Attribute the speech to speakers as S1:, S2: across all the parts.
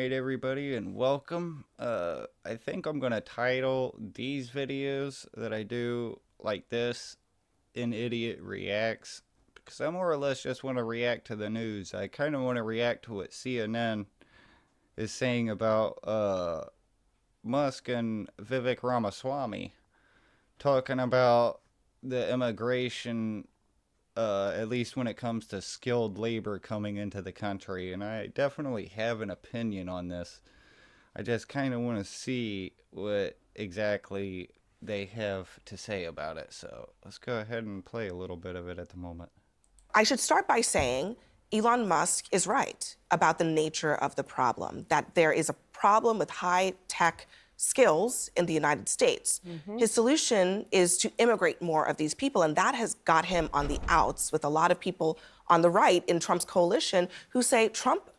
S1: Alright, everybody, and welcome. I think I'm gonna title these videos that I do like this, An Idiot Reacts, because I more or less just want to react to the news. I kind of want to react to what CNN is saying about Musk and Vivek Ramaswamy talking about the immigration, at least when it comes to skilled labor coming into the country. And I definitely have an opinion on this. I just kind of want to see what exactly they have to say about it. So let's go ahead and play a little bit of it at the moment.
S2: I should start by saying Elon Musk is right about the nature of the problem, that there is a problem with high tech skills in the United States. His solution is to immigrate more of these people, and that has got him on the outs with a lot of people on the right in Trump's coalition who say Trump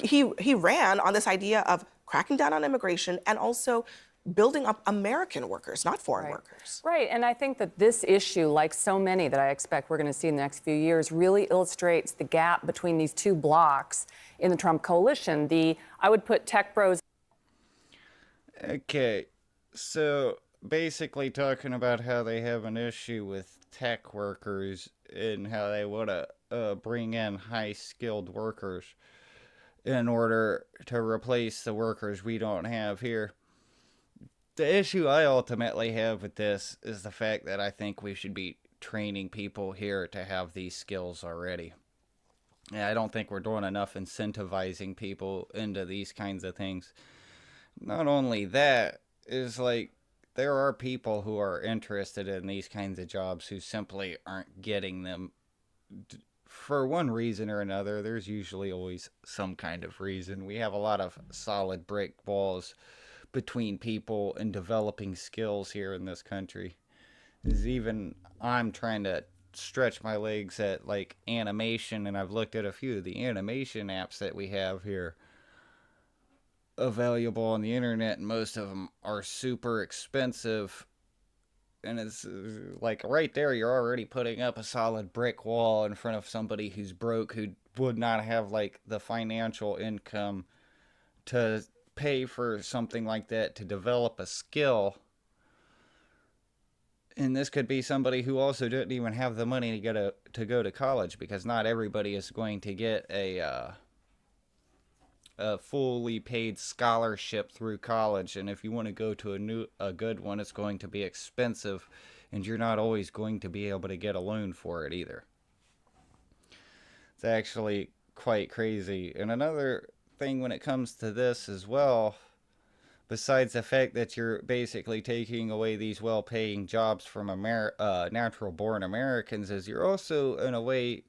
S2: he ran on this idea of cracking down on immigration and also building up American workers, not foreign workers.
S3: Right, and I think that this issue, like so many that I expect we're going to see in the next few years, really illustrates the gap between these two blocks in the Trump coalition. I would put tech bros.
S1: Okay, so basically talking about how they have an issue with tech workers and how they want to bring in high skilled workers in order to replace the workers we don't have here. The issue I ultimately have with this is the fact that I think we should be training people here to have these skills already. And I don't think we're doing enough incentivizing people into these kinds of things. Not only that, is like there are people who are interested in these kinds of jobs who simply aren't getting them for one reason or another. There's usually always some kind of reason. We have a lot of solid brick walls between people and developing skills here in this country. Is even I'm trying to stretch my legs at like animation, and I've looked at a few of the animation apps that we have here available on the internet, and most of them are super expensive. And it's like right there, you're already putting up a solid brick wall in front of somebody who's broke, who would not have like the financial income to pay for something like that to develop a skill. And this could be somebody who also didn't even have the money to go to college, because not everybody is going to get a fully paid scholarship through college. And if you want to go to a good one, it's going to be expensive, and you're not always going to be able to get a loan for it either. It's actually quite crazy. And another thing when it comes to this as well, besides the fact that you're basically taking away these well-paying jobs from natural-born Americans, is you're also, in a way,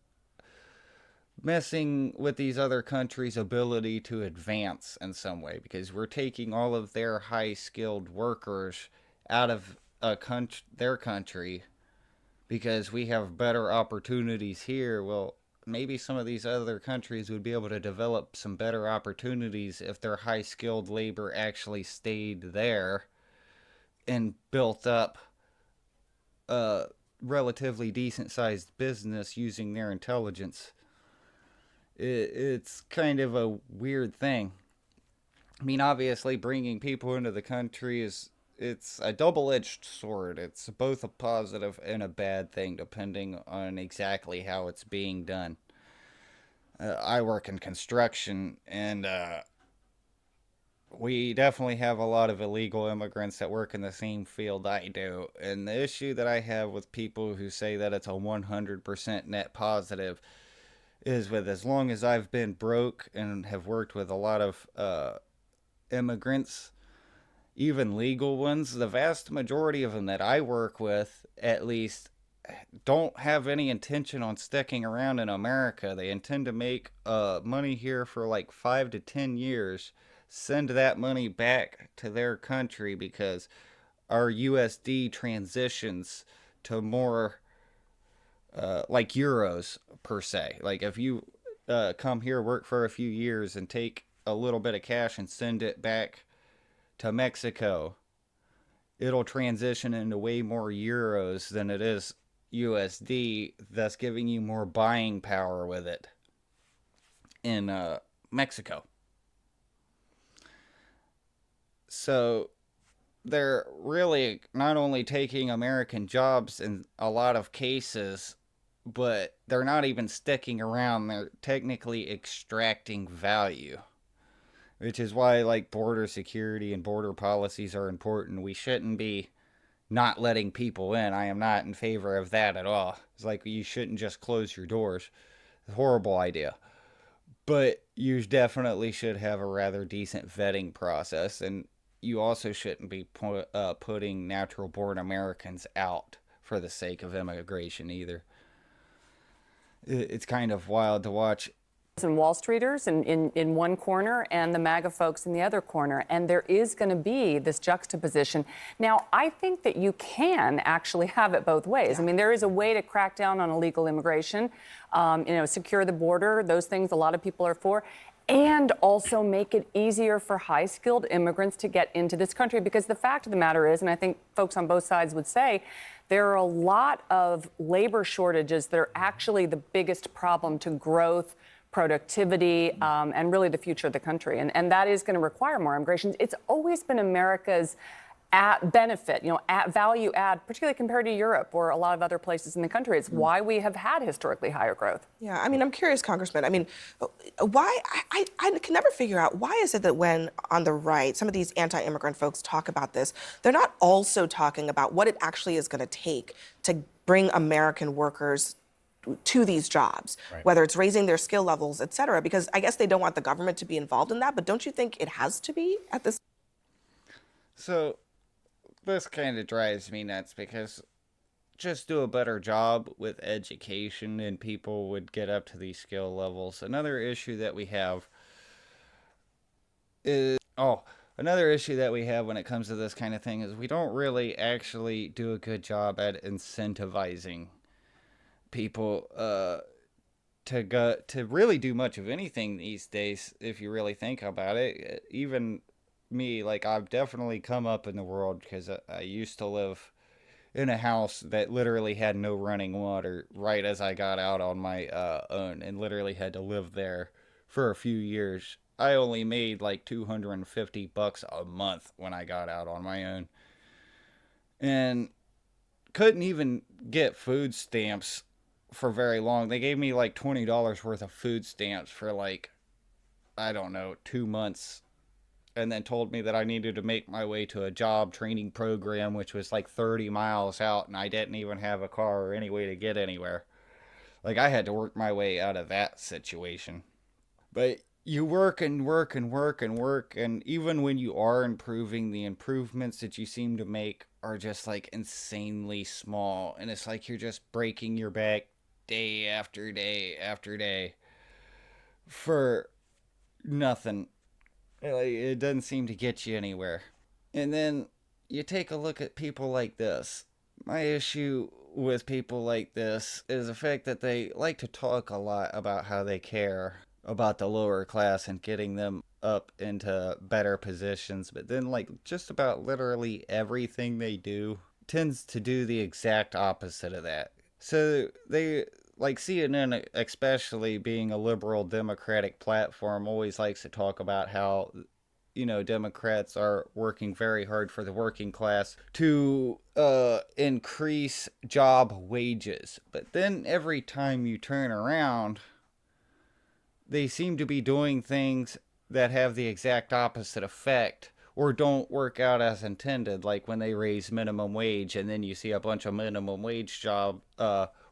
S1: messing with these other countries' ability to advance in some way, because we're taking all of their high-skilled workers out of their country because we have better opportunities here. Well, maybe some of these other countries would be able to develop some better opportunities if their high-skilled labor actually stayed there and built up a relatively decent-sized business using their intelligence. It's kind of a weird thing. I mean, obviously, bringing people into the country it's a double-edged sword. It's both a positive and a bad thing, depending on exactly how it's being done. I work in construction, and we definitely have a lot of illegal immigrants that work in the same field I do. And the issue that I have with people who say that it's a 100% net positive is, with as long as I've been broke and have worked with a lot of immigrants, even legal ones, the vast majority of them that I work with, at least, don't have any intention on sticking around in America. They intend to make money here for like 5 to 10 years, send that money back to their country, because our USD transitions to more like euros per se. Like if you come here, work for a few years, and take a little bit of cash and send it back to Mexico, it'll transition into way more euros than it is USD, thus giving you more buying power with it in Mexico. So they're really not only taking American jobs in a lot of cases, but they're not even sticking around. They're technically extracting value, which is why like border security and border policies are important. We shouldn't be not letting people in. I am not in favor of that at all. It's like you shouldn't just close your doors. Horrible idea. But you definitely should have a rather decent vetting process, and you also shouldn't be putting natural born Americans out for the sake of immigration either. It's kind of wild to watch.
S3: And Wall Streeters in one corner and the MAGA folks in the other corner. And there is going to be this juxtaposition. Now, I think that you can actually have it both ways. I mean, there is a way to crack down on illegal immigration, secure the border, those things a lot of people are for, and also make it easier for high-skilled immigrants to get into this country. Because the fact of the matter is, and I think folks on both sides would say, there are a lot of labor shortages that are actually the biggest problem to growth, productivity, and really the future of the country. And that is going to require more immigration. It's always been America's benefit, value add, particularly compared to Europe or a lot of other places in the country. It's why we have had historically higher growth.
S2: Yeah, I mean, I'm curious, Congressman. I mean, why, I can never figure out, why is it that when on the right, some of these anti-immigrant folks talk about this, they're not also talking about what it actually is going to take to bring American workers to these jobs, right, whether it's raising their skill levels, et cetera, because I guess they don't want the government to be involved in that, but don't you think it has to be at this?
S1: So this kind of drives me nuts because just do a better job with education and people would get up to these skill levels. Another issue that we have when it comes to this kind of thing is we don't really actually do a good job at incentivizing people to really do much of anything these days. If you really think about it, even me, like I've definitely come up in the world because I used to live in a house that literally had no running water right as I got out on my own, and literally had to live there for a few years. I only made like $250 a month when I got out on my own, and couldn't even get food stamps for very long. They gave me like $20 worth of food stamps for like, I don't know, 2 months, and then told me that I needed to make my way to a job training program, which was like 30 miles out, and I didn't even have a car or any way to get anywhere. Like, I had to work my way out of that situation. But you work and work and work and work, and even when you are improving, the improvements that you seem to make are just like insanely small, and it's like you're just breaking your back day after day after day for nothing. It doesn't seem to get you anywhere. And then you take a look at people like this. My issue with people like this is the fact that they like to talk a lot about how they care about the lower class and getting them up into better positions, but then like just about literally everything they do tends to do the exact opposite of that. So they, like CNN, especially being a liberal democratic platform, always likes to talk about how Democrats are working very hard for the working class to increase job wages. But then every time you turn around, they seem to be doing things that have the exact opposite effect or don't work out as intended, like when they raise minimum wage and then you see a bunch of minimum wage job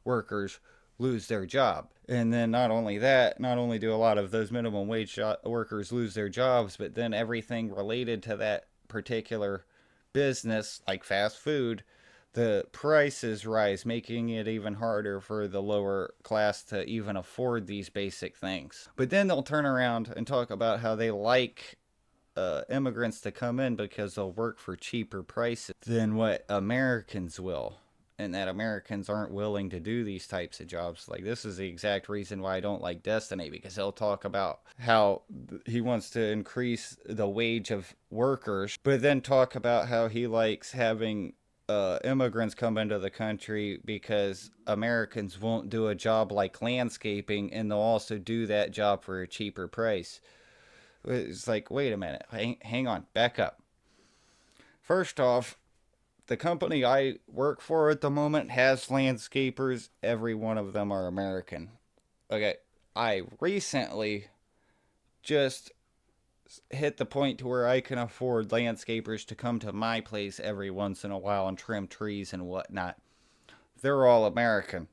S1: workers lose their job. And then not only do a lot of those minimum wage workers lose their jobs, but then everything related to that particular business, like fast food, the prices rise, making it even harder for the lower class to even afford these basic things. But then they'll turn around and talk about how they like immigrants to come in because they'll work for cheaper prices than what Americans will, and that Americans aren't willing to do these types of jobs. Like, this is the exact reason why I don't like Destiny, because he'll talk about how he wants to increase the wage of workers, but then talk about how he likes having immigrants come into the country because Americans won't do a job like landscaping, and they'll also do that job for a cheaper price. It's like, wait a minute, hang on, back up. First off, the company I work for at the moment has landscapers. Every one of them are American. Okay, I recently just hit the point to where I can afford landscapers to come to my place every once in a while and trim trees and whatnot. They're all American.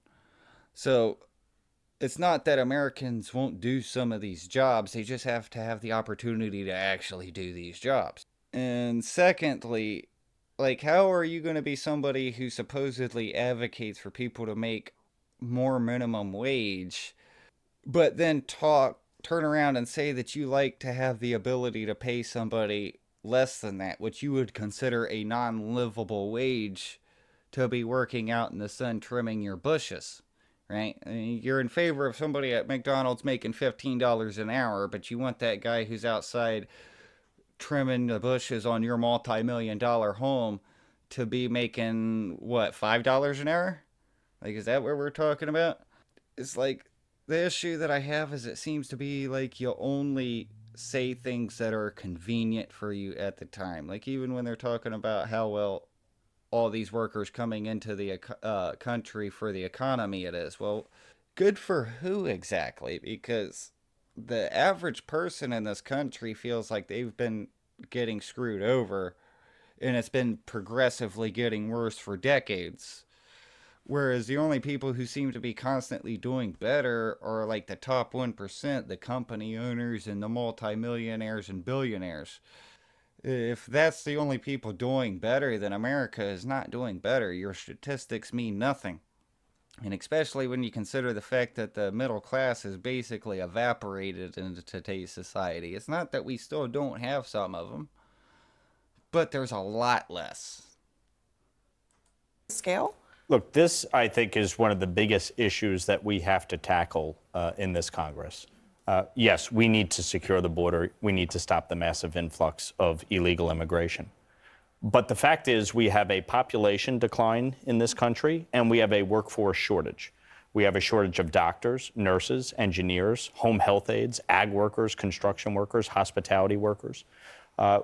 S1: So it's not that Americans won't do some of these jobs, they just have to have the opportunity to actually do these jobs. And secondly, like, how are you going to be somebody who supposedly advocates for people to make more minimum wage, but then turn around and say that you like to have the ability to pay somebody less than that, which you would consider a non livable wage, to be working out in the sun trimming your bushes, right? I mean, you're in favor of somebody at McDonald's making $15 an hour, but you want that guy who's outside trimming the bushes on your multi-million-dollar home to be making what, $5 an hour? Like, is that what we're talking about? It's like, the issue that I have is it seems to be like you only say things that are convenient for you at the time. Like, even when they're talking about how well all these workers coming into the country for the economy it is. Well, good for who exactly? Because the average person in this country feels like they've been getting screwed over, and it's been progressively getting worse for decades. Whereas the only people who seem to be constantly doing better are like the top 1%, the company owners and the multimillionaires and billionaires. If that's the only people doing better, then America is not doing better. Your statistics mean nothing. And especially when you consider the fact that the middle class is basically evaporated in today's society. It's not that we still don't have some of them, but there's a lot less.
S2: Scale?
S4: Look, this, I think, is one of the biggest issues that we have to tackle in this Congress. Yes, we need to secure the border. We need to stop the massive influx of illegal immigration. But the fact is, we have a population decline in this country, and we have a workforce shortage. We have a shortage of doctors, nurses, engineers, home health aides, ag workers, construction workers, hospitality workers.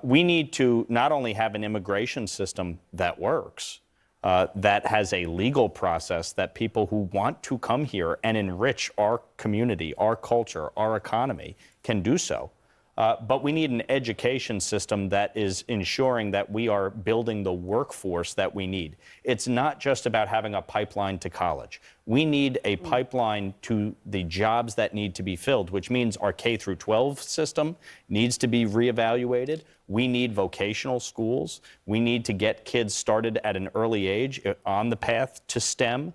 S4: We need to not only have an immigration system that works, that has a legal process that people who want to come here and enrich our community, our culture, our economy can do so. But we need an education system that is ensuring that we are building the workforce that we need. It's not just about having a pipeline to college. We need a pipeline to the jobs that need to be filled, which means our K through 12 system needs to be reevaluated. We need vocational schools. We need to get kids started at an early age on the path to STEM.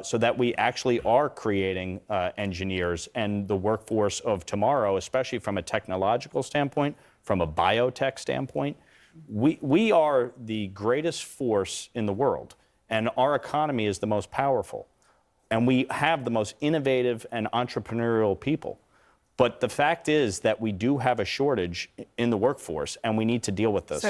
S4: So that we actually are creating engineers and the workforce of tomorrow, especially from a technological standpoint, from a biotech standpoint. We are the greatest force in the world, and our economy is the most powerful. And we have the most innovative and entrepreneurial people. But the fact is that we do have a shortage in the workforce, and we need to deal with this.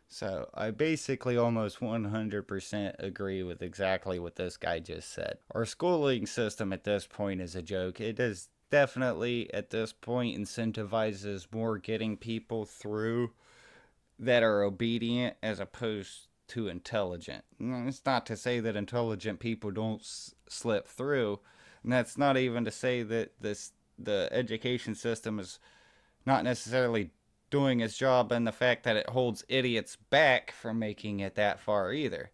S1: So I basically almost 100% agree with exactly what this guy just said. Our schooling system at this point is a joke. It is definitely at this point incentivizes more getting people through that are obedient as opposed to intelligent. It's not to say that intelligent people don't slip through, and that's not even to say that the education system is not necessarily doing its job and the fact that it holds idiots back from making it that far either.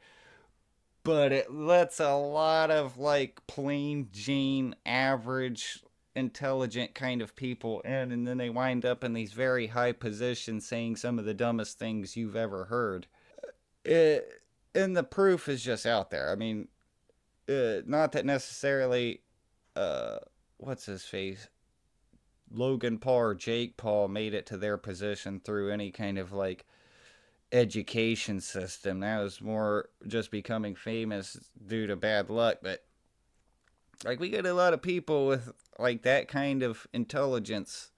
S1: But it lets a lot of like plain Jane average intelligent kind of people in, and then they wind up in these very high positions saying some of the dumbest things you've ever heard. And the proof is just out there. I mean, not that necessarily what's his face, Logan Paul or Jake Paul made it to their position through any kind of like education system. That was more just becoming famous due to bad luck. But like, we get a lot of people with like that kind of intelligence,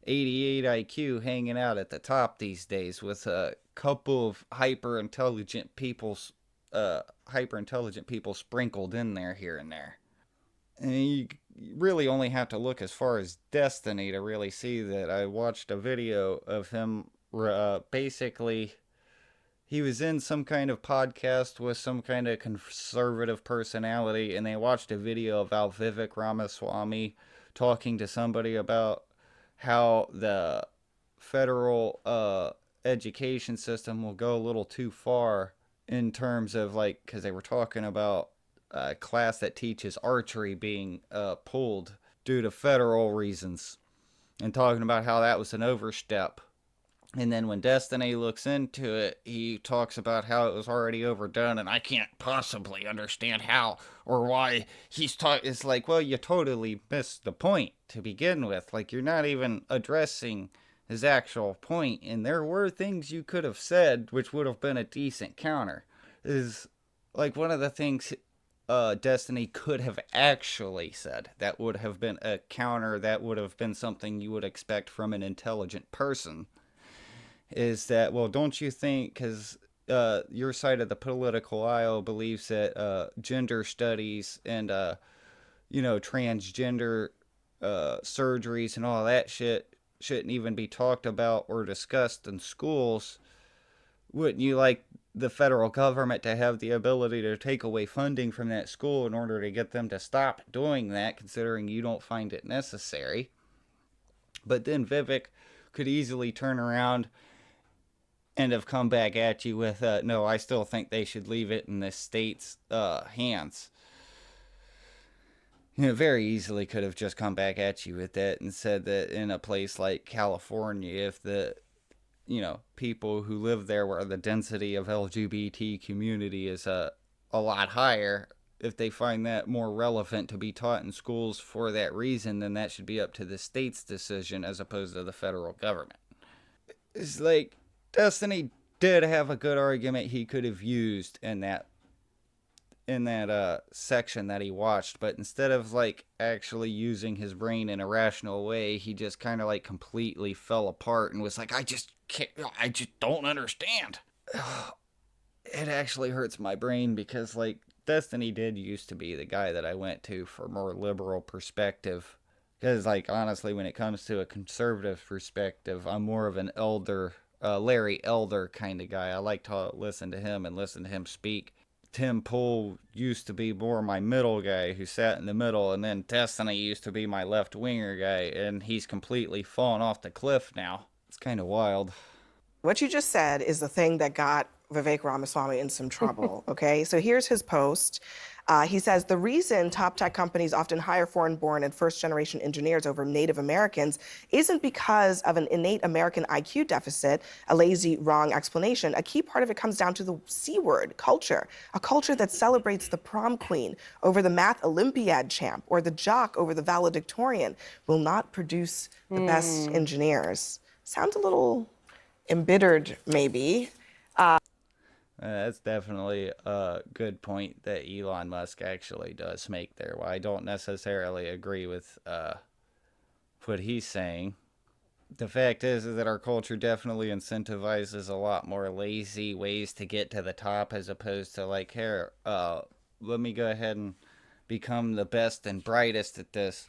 S1: 88 IQ, hanging out at the top these days with a couple of hyper intelligent people sprinkled in there here and there. And you really only have to look as far as Destiny to really see that. I watched a video of him basically he was in some kind of podcast with some kind of conservative personality, and they watched a video of Vivek Ramaswamy talking to somebody about how the federal education system will go a little too far in terms of like, because they were talking about a class that teaches archery being pulled due to federal reasons, and talking about how that was an overstep. And then when Destiny looks into it, he talks about how it was already overdone, and I can't possibly understand how or why he's talking. It's like, well, you totally missed the point to begin with. Like, you're not even addressing his actual point, and there were things you could have said which would have been a decent counter. Is like one of the things Destiny could have actually said that would have been a counter, that would have been something you would expect from an intelligent person, is that, well, don't you think, because your side of the political aisle believes that gender studies and, transgender surgeries and all that shit shouldn't even be talked about or discussed in schools, wouldn't you like the federal government to have the ability to take away funding from that school in order to get them to stop doing that, considering you don't find it necessary? But then Vivek could easily turn around and have come back at you with, no, I still think they should leave it in the state's hands. Very easily could have just come back at you with that and said that in a place like California, if the people who live there where the density of LGBT community is a lot higher, if they find that more relevant to be taught in schools for that reason, then that should be up to the state's decision as opposed to the federal government. It's like Destiny did have a good argument he could have used in that section that he watched, but instead of like actually using his brain in a rational way, he just kind of like completely fell apart and was like, I just don't understand. It actually hurts my brain because like Destiny did used to be the guy that I went to for more liberal perspective. Because like honestly, when it comes to a conservative perspective, I'm more of an Larry Elder kind of guy. I like to listen to him and listen to him speak. Tim Pool used to be more my middle guy who sat in the middle, and then Destiny used to be my left winger guy, and he's completely fallen off the cliff now. It's kind of wild.
S2: What you just said is the thing that got Vivek Ramaswamy in some trouble, okay? So here's his post. He says, the reason top tech companies often hire foreign-born and first-generation engineers over Native Americans isn't because of an innate American IQ deficit, a lazy, wrong explanation. A key part of it comes down to the C word, culture, a culture that celebrates the prom queen over the math Olympiad champ or the jock over the valedictorian will not produce the best engineers. Sounds a little embittered, maybe.
S1: That's definitely a good point that Elon Musk actually does make there. Well, I don't necessarily agree with what he's saying. The fact is that our culture definitely incentivizes a lot more lazy ways to get to the top as opposed to like, here, let me go ahead and become the best and brightest at this.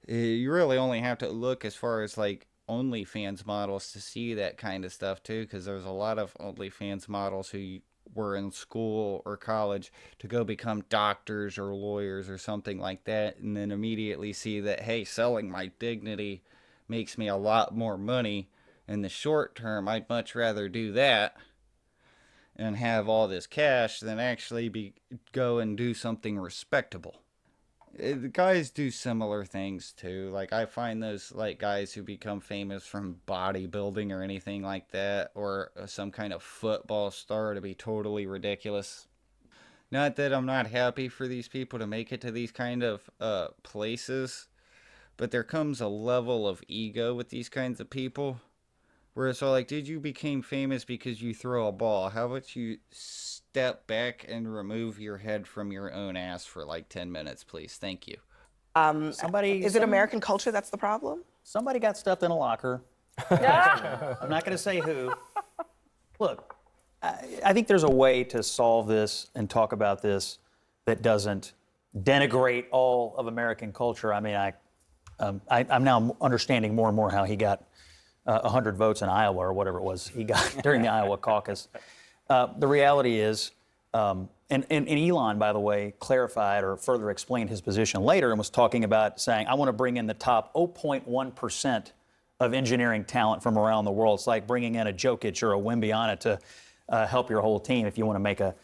S1: You really only have to look as far as like OnlyFans models to see that kind of stuff too, because there's a lot of OnlyFans models who were in school or college to go become doctors or lawyers or something like that, and then immediately see that, hey, selling my dignity makes me a lot more money in the short term. I'd much rather do that and have all this cash than actually go and do something respectable. The guys do similar things too. Like I find those like guys who become famous from bodybuilding or anything like that, or some kind of football star, to be totally ridiculous. Not that I'm not happy for these people to make it to these kind of places, but there comes a level of ego with these kinds of people where it's all like, dude, you became famous because you throw a ball. How about you step back and remove your head from your own ass for like 10 minutes, please? Thank you.
S2: Is it American culture that's the problem?
S5: Somebody got stuffed in a locker. I'm not going to say who. Look, I think there's a way to solve this and talk about this that doesn't denigrate all of American culture. I mean, I'm now understanding more and more how he got 100 votes in Iowa or whatever it was he got during the Iowa caucus. The reality is, and Elon, by the way, clarified or further explained his position later and was talking about saying, I want to bring in the top 0.1% of engineering talent from around the world. It's like bringing in a Jokic or a Wembyana to help your whole team if you want to make a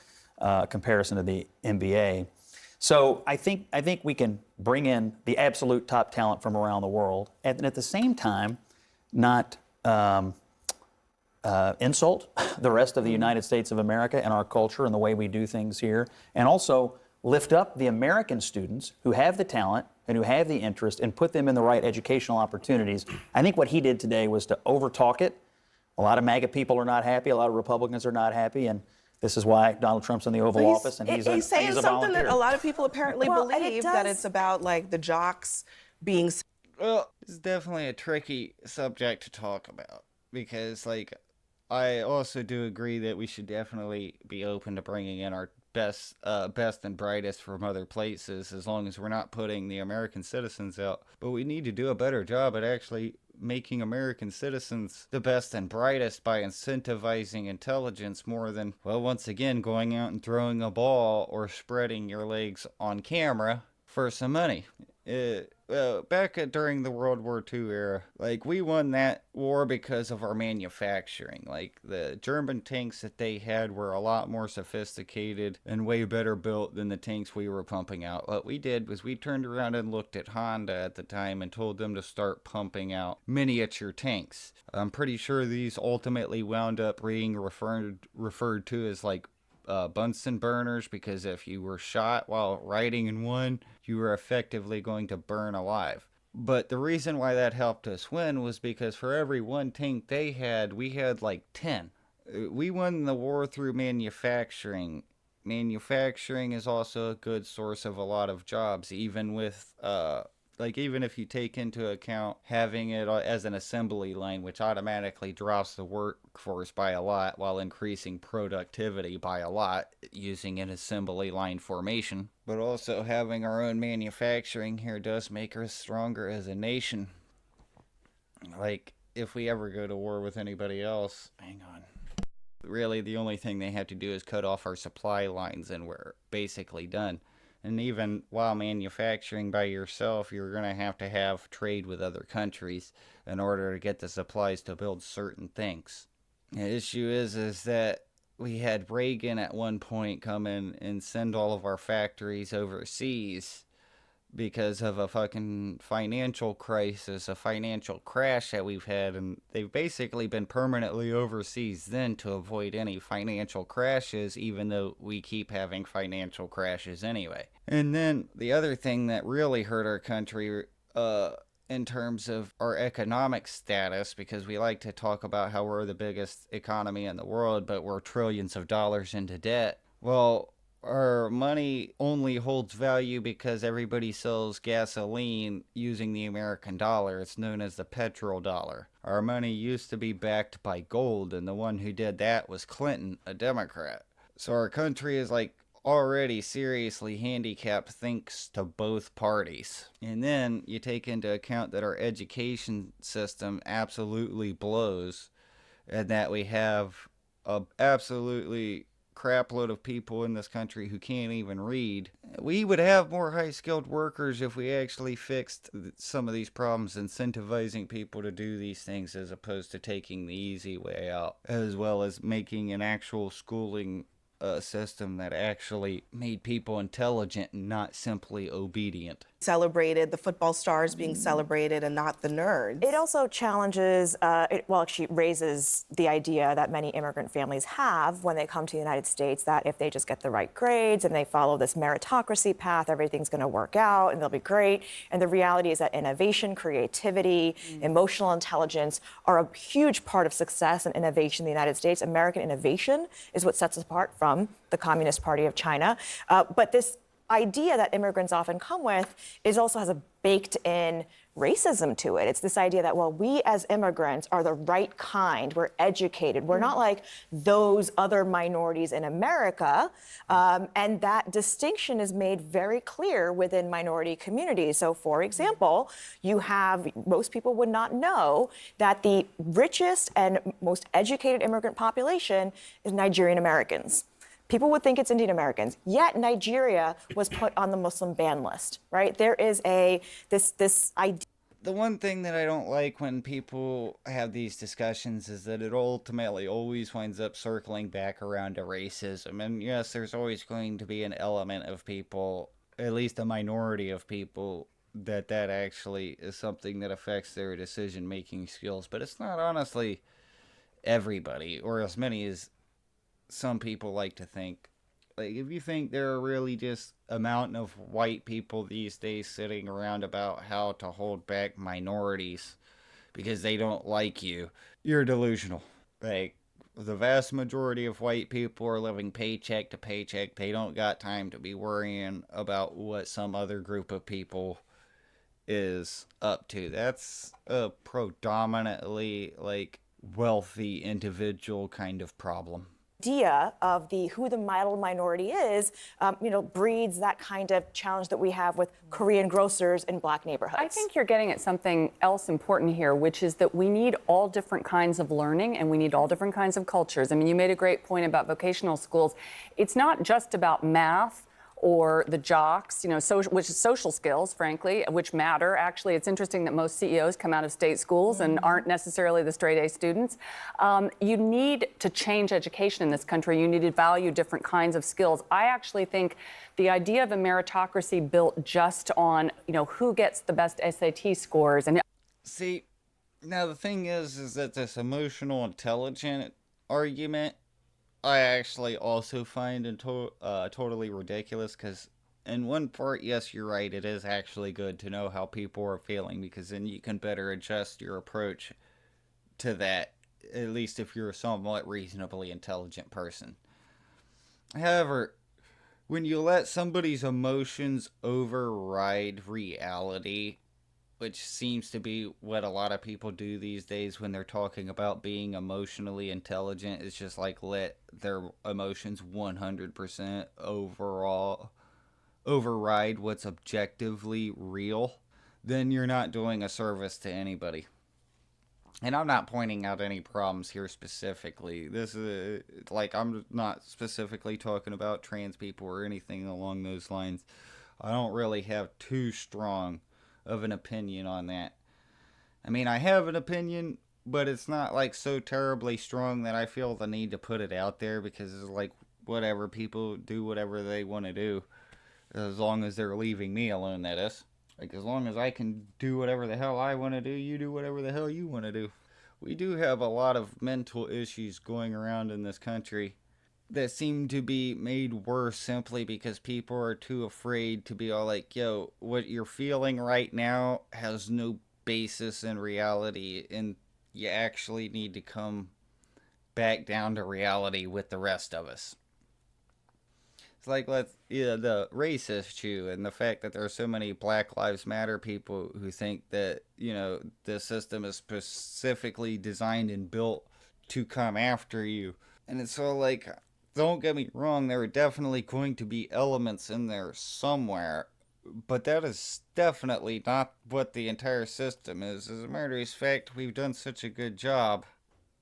S5: comparison to the NBA. So I think we can bring in the absolute top talent from around the world, and at the same time, not insult the rest of the United States of America and our culture and the way we do things here, and also lift up the American students who have the talent and who have the interest and put them in the right educational opportunities. I think what he did today was to overtalk it. A lot of MAGA people are not happy. A lot of Republicans are not happy, and this is why Donald Trump's in the Oval Office, and he's
S2: saying
S5: a
S2: something
S5: volunteer.
S2: that a lot of people apparently believe, that it's about like the jocks being.
S1: Well, it's definitely a tricky subject to talk about because, like, I also do agree that we should definitely be open to bringing in our best and brightest from other places, as long as we're not putting the American citizens out. But we need to do a better job at actually making American citizens the best and brightest by incentivizing intelligence more than, well, once again, going out and throwing a ball or spreading your legs on camera for some money. Back during the World War II era, like, we won that war because of our manufacturing. Like, the German tanks that they had were a lot more sophisticated and way better built than the tanks we were pumping out. What we did was we turned around and looked at Honda at the time and told them to start pumping out miniature tanks. I'm pretty sure these ultimately wound up being referred to as, like, Bunsen burners, because if you were shot while riding in one, you were effectively going to burn alive. But the reason why that helped us win was because for every one tank they had, we had like 10. We won the war through manufacturing. Manufacturing is also a good source of a lot of jobs, even with even if you take into account having it as an assembly line, which automatically drops the workforce by a lot while increasing productivity by a lot using an assembly line formation. But also having our own manufacturing here does make us stronger as a nation. Like, if we ever go to war with anybody else, hang on. Really, the only thing they have to do is cut off our supply lines and we're basically done. And even while manufacturing by yourself, you're going to have trade with other countries in order to get the supplies to build certain things. The issue is that we had Reagan at one point come in and send all of our factories overseas because of a fucking financial crisis, a financial crash that we've had, and they've basically been permanently overseas then to avoid any financial crashes, even though we keep having financial crashes anyway. And then the other thing that really hurt our country in terms of our economic status, because we like to talk about how we're the biggest economy in the world, but we're trillions of dollars into debt. Well, our money only holds value because everybody sells gasoline using the American dollar. It's known as the petrodollar. Our money used to be backed by gold, and the one who did that was Clinton, a Democrat. So our country is like already seriously handicapped thanks to both parties. And then you take into account that our education system absolutely blows, and that we have a absolutely crapload of people in this country who can't even read. We would have more high-skilled workers if we actually fixed some of these problems, incentivizing people to do these things as opposed to taking the easy way out, as well as making an actual schooling system that actually made people intelligent and not simply obedient.
S2: Celebrated, the football stars being celebrated and not the nerds.
S6: It also challenges, actually raises the idea that many immigrant families have when they come to the United States, that if they just get the right grades and they follow this meritocracy path, everything's going to work out and they'll be great. And the reality is that innovation, creativity, emotional intelligence are a huge part of success and innovation in the United States. American innovation is what sets us apart from the Communist Party of China. But this idea that immigrants often come with also has a baked in racism to it. It's this idea that, well, we as immigrants are the right kind, we're educated, we're not like those other minorities in America. And that distinction is made very clear within minority communities. So, for example, most people would not know that the richest and most educated immigrant population is Nigerian Americans. People would think it's Indian Americans, yet Nigeria was put on the Muslim ban list, right? There is this idea.
S1: The one thing that I don't like when people have these discussions is that it ultimately always winds up circling back around to racism. And yes, there's always going to be an element of people, at least a minority of people, that actually is something that affects their decision-making skills. But it's not honestly everybody, or as many as some people like to think. Like, if you think there are really just a mountain of white people these days sitting around about how to hold back minorities because they don't like you, you're delusional. Like, the vast majority of white people are living paycheck to paycheck. They don't got time to be worrying about what some other group of people is up to. That's a predominantly, like, wealthy individual kind of problem.
S6: Idea of who the model minority is, breeds that kind of challenge that we have with Korean grocers in Black neighborhoods.
S3: I think you're getting at something else important here, which is that we need all different kinds of learning and we need all different kinds of cultures. I mean, you made a great point about vocational schools. It's not just about math or the jocks, which is social skills, frankly, which matter. Actually, it's interesting that most CEOs come out of state schools and aren't necessarily the straight A students. You need to change education in this country. You need to value different kinds of skills. I actually think the idea of a meritocracy built just on, who gets the best SAT scores. And
S1: see, now the thing is that this emotional intelligent argument, I actually also find totally ridiculous, because in one part, yes, you're right, it is actually good to know how people are feeling, because then you can better adjust your approach to that, at least if you're a somewhat reasonably intelligent person. However, when you let somebody's emotions override reality, which seems to be what a lot of people do these days when they're talking about being emotionally intelligent, is just like let their emotions 100% override what's objectively real, then you're not doing a service to anybody. And I'm not pointing out any problems here specifically. This is I'm not specifically talking about trans people or anything along those lines. I don't really have too strong of an opinion on that. I mean, I have an opinion, but it's not like so terribly strong that I feel the need to put it out there, because it's like, whatever, people do whatever they want to do, as long as they're leaving me alone, that is. Like, as long as I can do whatever the hell I want to do, you do whatever the hell you want to do. We do have a lot of mental issues going around in this country that seem to be made worse simply because people are too afraid to be all like, yo, what you're feeling right now has no basis in reality, and you actually need to come back down to reality with the rest of us. It's like, the race issue and the fact that there are so many Black Lives Matter people who think that, the system is specifically designed and built to come after you. And it's all like, don't get me wrong, there are definitely going to be elements in there somewhere, but that is definitely not what the entire system is. As a matter of fact, we've done such a good job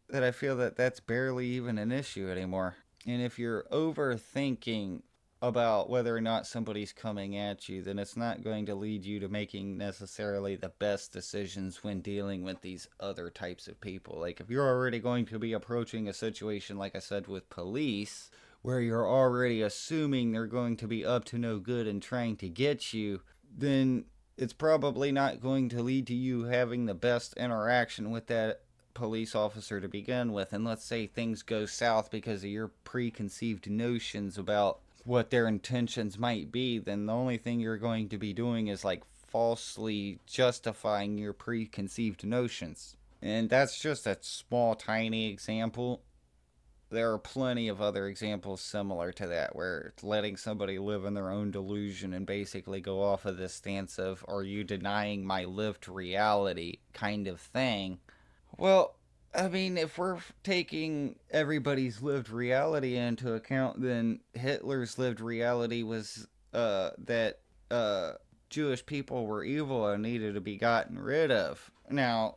S1: that I feel that that's barely even an issue anymore. And if you're overthinking about whether or not somebody's coming at you, then it's not going to lead you to making necessarily the best decisions when dealing with these other types of people. Like, if you're already going to be approaching a situation, like I said, with police, where you're already assuming they're going to be up to no good and trying to get you, then it's probably not going to lead to you having the best interaction with that police officer to begin with. And let's say things go south because of your preconceived notions about what their intentions might be, then the only thing you're going to be doing is like falsely justifying your preconceived notions. And that's just a small, tiny example there are plenty of other examples similar to that, where it's letting somebody live in their own delusion and basically go off of this stance of, are you denying my lived reality kind of thing. Well, I mean, if we're taking everybody's lived reality into account, then Hitler's lived reality was that Jewish people were evil and needed to be gotten rid of. Now,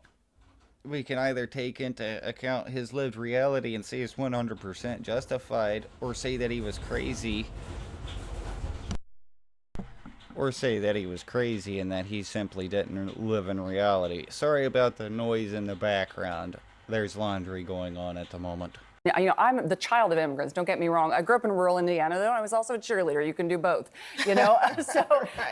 S1: we can either take into account his lived reality and say it's 100% justified, or say that he was crazy, and that he simply didn't live in reality. Sorry about the noise in the background. There's laundry going on at the moment.
S3: I'm the child of immigrants. Don't get me wrong. I grew up in rural Indiana, though. I was also a cheerleader. You can do both, So,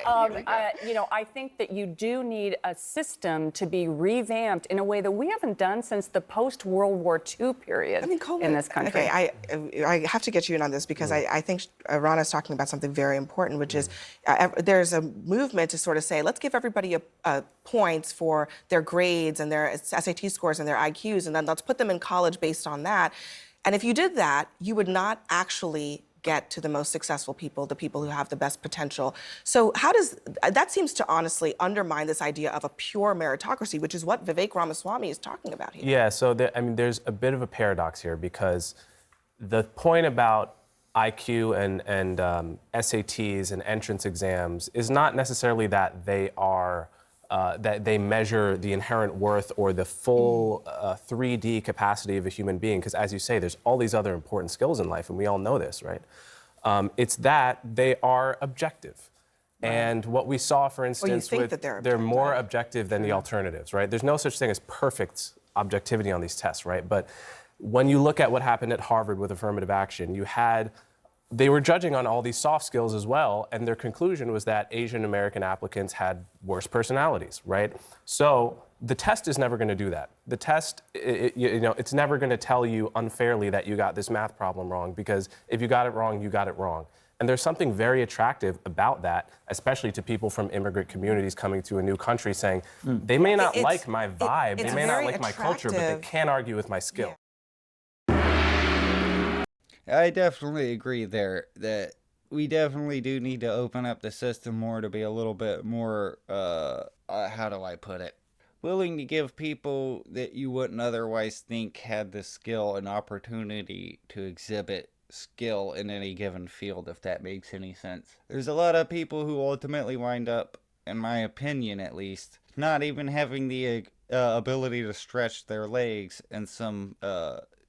S3: I think that you do need a system to be revamped in a way that we haven't done since the post-World War II period in this country.
S2: Okay, I have to get you in on this because I think Rana's talking about something very important, which is there's a movement to sort of say, let's give everybody a points for their grades and their SAT scores and their IQs, and then let's put them in college based on that. And if you did that, you would not actually get to the most successful people, the people who have the best potential. So how does that seems to honestly undermine this idea of a pure meritocracy, which is what Vivek Ramaswamy is talking about here.
S7: Yeah, so there's a bit of a paradox here, because the point about IQ and SATs and entrance exams is not necessarily that they are that they measure the inherent worth or the full 3D capacity of a human being, because as you say, there's all these other important skills in life, and we all know this, right? It's that they are objective. Right. And what we saw, for instance, they're more objective than the alternatives, right? There's no such thing as perfect objectivity on these tests, right? But when you look at what happened at Harvard with affirmative action, they were judging on all these soft skills as well, and their conclusion was that Asian American applicants had worse personalities, right? So the test is never going to do that. The test, it's never going to tell you unfairly that you got this math problem wrong, because if you got it wrong, you got it wrong. And there's something very attractive about that, especially to people from immigrant communities coming to a new country saying, they may not like my vibe, they may not like my culture, but they can't argue with my skill.
S2: Yeah.
S1: I definitely agree there that we definitely do need to open up the system more to be a little bit more, how do I put it? Willing to give people that you wouldn't otherwise think had the skill an opportunity to exhibit skill in any given field, if that makes any sense. There's a lot of people who ultimately wind up, in my opinion at least, not even having the ability to stretch their legs in some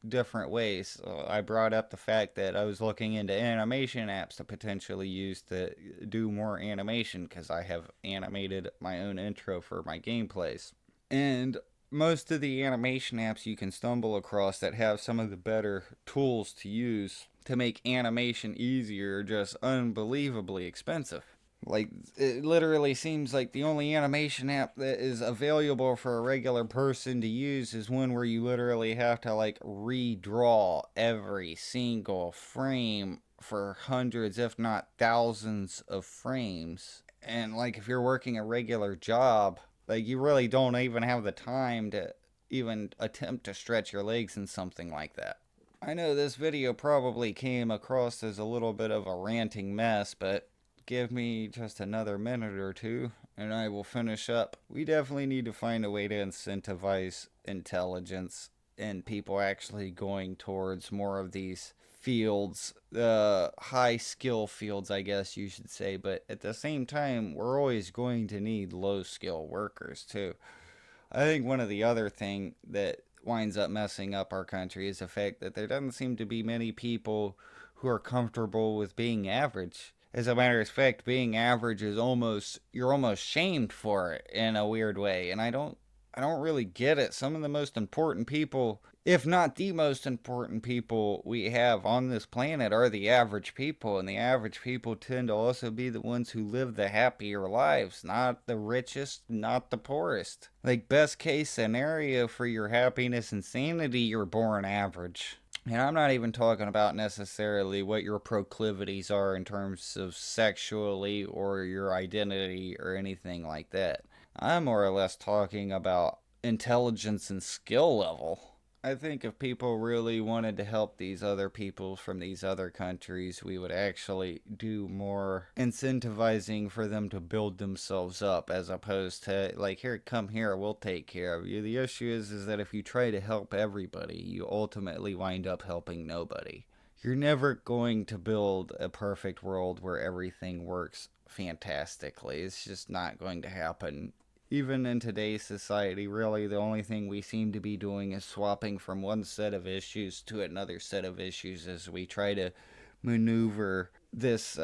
S1: different ways. I brought up the fact that I was looking into animation apps to potentially use to do more animation, because I have animated my own intro for my gameplays. And most of the animation apps you can stumble across that have some of the better tools to use to make animation easier are just unbelievably expensive. Like, it literally seems like the only animation app that is available for a regular person to use is one where you literally have to, like, redraw every single frame for hundreds, if not thousands of frames. And, like, if you're working a regular job, like, you really don't even have the time to even attempt to stretch your legs in something like that. I know this video probably came across as a little bit of a ranting mess, but give me just another minute or two and I will finish up. We definitely need to find a way to incentivize intelligence and people actually going towards more of these fields, high skill fields, I guess you should say. But at the same time, we're always going to need low skill workers too. I think one of the other thing that winds up messing up our country is the fact that there doesn't seem to be many people who are comfortable with being average. As a matter of fact, being average is you're almost shamed for it in a weird way. And I don't really get it. Some of the most important people, if not the most important people we have on this planet, are the average people. And the average people tend to also be the ones who live the happier lives, not the richest, not the poorest. Like, best case scenario for your happiness and sanity, you're born average. And I'm not even talking about necessarily what your proclivities are in terms of sexually or your identity or anything like that. I'm more or less talking about intelligence and skill level. I think if people really wanted to help these other people from these other countries, we would actually do more incentivizing for them to build themselves up as opposed to like, here, come here, we'll take care of you. The issue is that if you try to help everybody, you ultimately wind up helping nobody. You're never going to build a perfect world where everything works fantastically. It's just not going to happen. Even in today's society, really, the only thing we seem to be doing is swapping from one set of issues to another set of issues as we try to maneuver this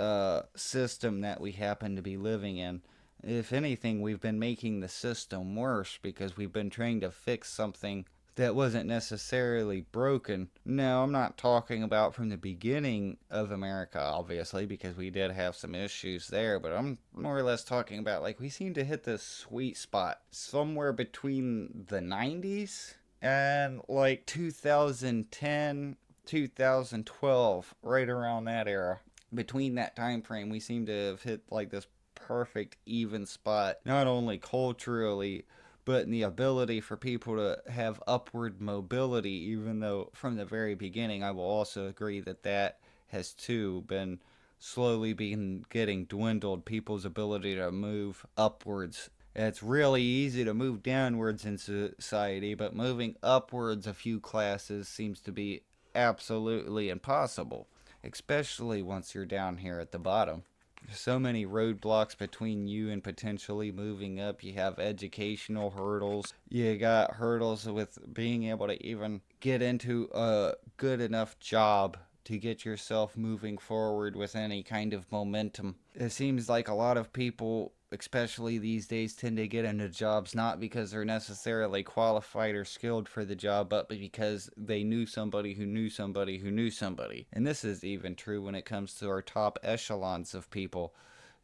S1: system that we happen to be living in. If anything, we've been making the system worse because we've been trying to fix something that wasn't necessarily broken. Now, I'm not talking about from the beginning of America, obviously, because we did have some issues there, but I'm more or less talking about like we seem to hit this sweet spot somewhere between the 90s and like 2010, 2012, right around that era. Between that time frame, we seem to have hit like this perfect even spot, not only culturally but in the ability for people to have upward mobility, even though from the very beginning I will also agree that that has too been slowly been getting dwindled, people's ability to move upwards. It's really easy to move downwards in society, but moving upwards a few classes seems to be absolutely impossible, especially once you're down here at the bottom. So many roadblocks between you and potentially moving up. You have educational hurdles. You got hurdles with being able to even get into a good enough job to get yourself moving forward with any kind of momentum. It seems like a lot of people, especially these days, tend to get into jobs not because they're necessarily qualified or skilled for the job, but because they knew somebody who knew somebody who knew somebody. And this is even true when it comes to our top echelons of people,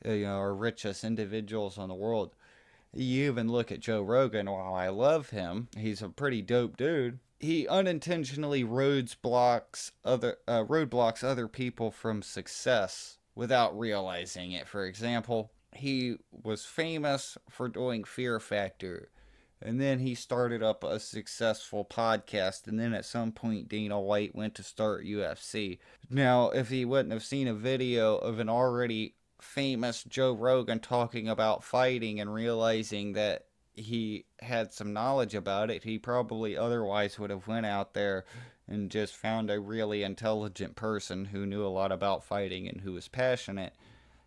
S1: our richest individuals in the world. You even look at Joe Rogan. While I love him, he's a pretty dope dude. He unintentionally roadblocks other people from success without realizing it. For example, he was famous for doing Fear Factor, and then he started up a successful podcast, and then at some point Dana White went to start UFC. Now, if he wouldn't have seen a video of an already famous Joe Rogan talking about fighting and realizing that he had some knowledge about it, he probably otherwise would have went out there and just found a really intelligent person who knew a lot about fighting and who was passionate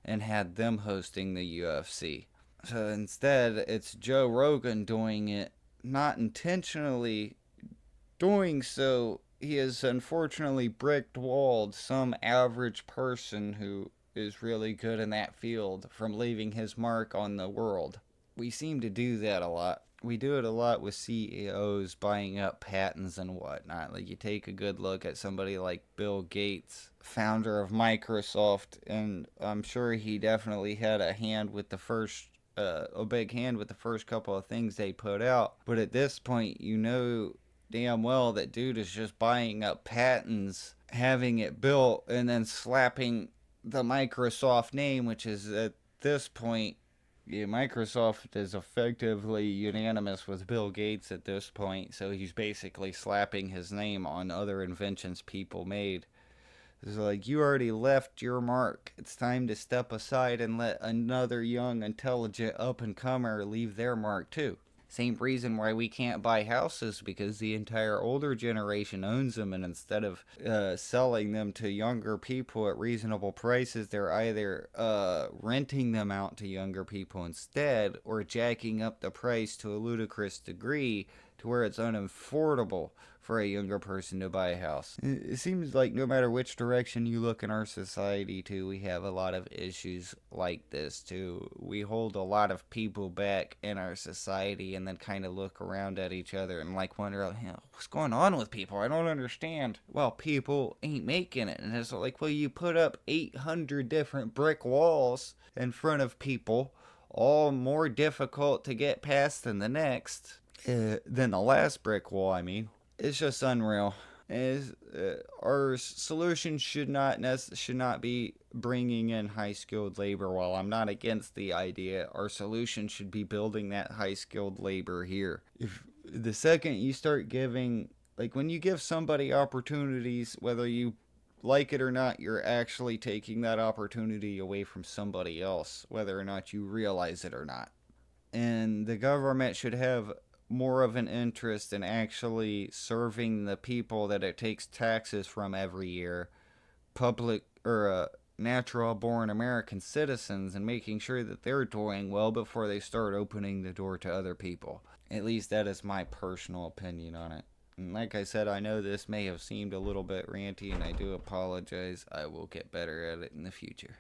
S1: and had them hosting the UFC. So instead, it's Joe Rogan doing it, not intentionally doing so. He has unfortunately bricked walled some average person who is really good in that field from leaving his mark on the world. We seem to do that a lot. We do it a lot with CEOs buying up patents and whatnot. Like you take a good look at somebody like Bill Gates, founder of Microsoft, and I'm sure he definitely had a hand with the first, a big hand with the first couple of things they put out. But at this point, you know damn well that dude is just buying up patents, having it built, and then slapping the Microsoft name, which is at this point, yeah, Microsoft is effectively unanimous with Bill Gates at this point, so he's basically slapping his name on other inventions people made. It's like, you already left your mark. It's time to step aside and let another young, intelligent up-and-comer leave their mark too. Same reason why we can't buy houses, because the entire older generation owns them, and instead of selling them to younger people at reasonable prices, they're either renting them out to younger people instead, or jacking up the price to a ludicrous degree to where it's unaffordable for a younger person to buy a house. It seems like no matter which direction you look in our society too, we have a lot of issues like this too. We hold a lot of people back in our society and then kind of look around at each other and like wonder, what's going on with people? I don't understand. Well, people ain't making it. And it's like, well, you put up 800 different brick walls in front of people, all more difficult to get past than the next. Than the last brick wall, I mean. It's just unreal. Our solution should not be bringing in high-skilled labor. While I'm not against the idea, our solution should be building that high-skilled labor here. If the second you start giving Like, when you give somebody opportunities, whether you like it or not, you're actually taking that opportunity away from somebody else, whether or not you realize it or not. And the government should have more of an interest in actually serving the people that it takes taxes from every year, public or natural born American citizens, and making sure that they're doing well before they start opening the door to other people. At least that is my personal opinion on it. And like I said, I know this may have seemed a little bit ranty, and I do apologize. I will get better at it in the future.